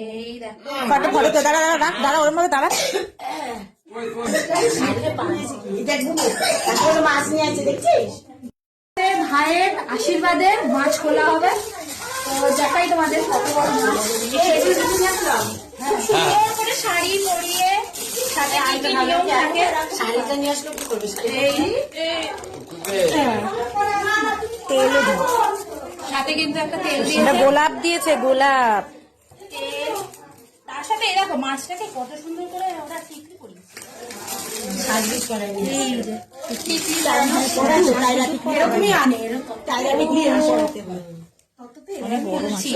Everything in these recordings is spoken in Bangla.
এই দেখো ফটো ফটো তো দাঁড়া দাঁড়া রাখ দাঁড়া ওর মধ্যে দাঁড়া মাছ নিয়ে আছে দেখছিস? ভাইয়ের আশীর্বাদে মাছ খোলা হবে। তো দেখাই তোমাদের কত বড় মাছ। সুন্দর করে শাড়ি পরিয়ে সাথে কি কি নিয়ম থাকে। শাড়িটা নিয়ে আসলে কি করবে? এই তেল সাথে কিন্তু একটা তেল দিয়ে এটা গোলাপ দিয়েছে গোলাপ তেল, তার সাথে এই দেখো মাছটাকে কত সুন্দর করে ওরা টিকলি করিয়েছে। সার্ভিস করে এই যে টিকলি এরকমই আনে, এরকম টাইরা বিক্রি আসে বলছি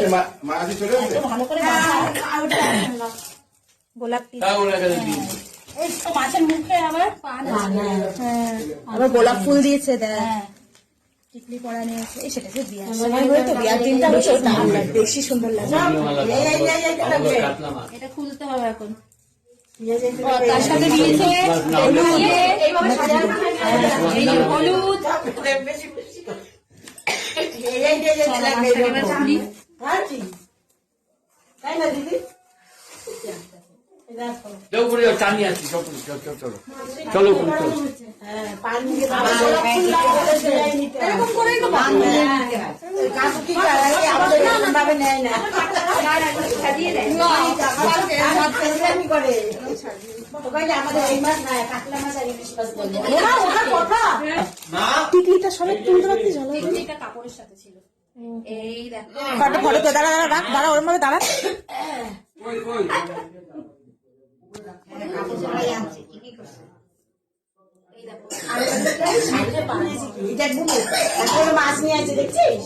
ভালো করে গোলাপ এই তো মাছের মুখে আবার পান আছে। আবার গোলাপ ফুল দিয়েছে দেখ হ্যাঁ টিকলি পরা নিয়েছে এই সেটা বিয়ার সময় হয়ে তো বিয়ার দিনটা হচ্ছে বেশি সুন্দর লাগে এটা খুলতে হবে এখন। তার সাথে দিয়েছে হলুদ তাই না দিদি? চানি আছি চলো চলো এরকম করেই তো ভাবে নেয় না সাজিয়ে দেয়। করে আমাদের এই মাছ নাই, কাতলা মাছ আর ইলিশ মাছ বলবো কথা। টিকলিটা সবাই তুলতে পারতি চলো এটা কাপড়ের সাথে ছিল। এই দেখো ফটো ফটো তো দাঁড়া দাঁড়া রাখ দাঁড়া ওর মধ্যে দাঁড়া মাছ নিয়ে আছে দেখছিস?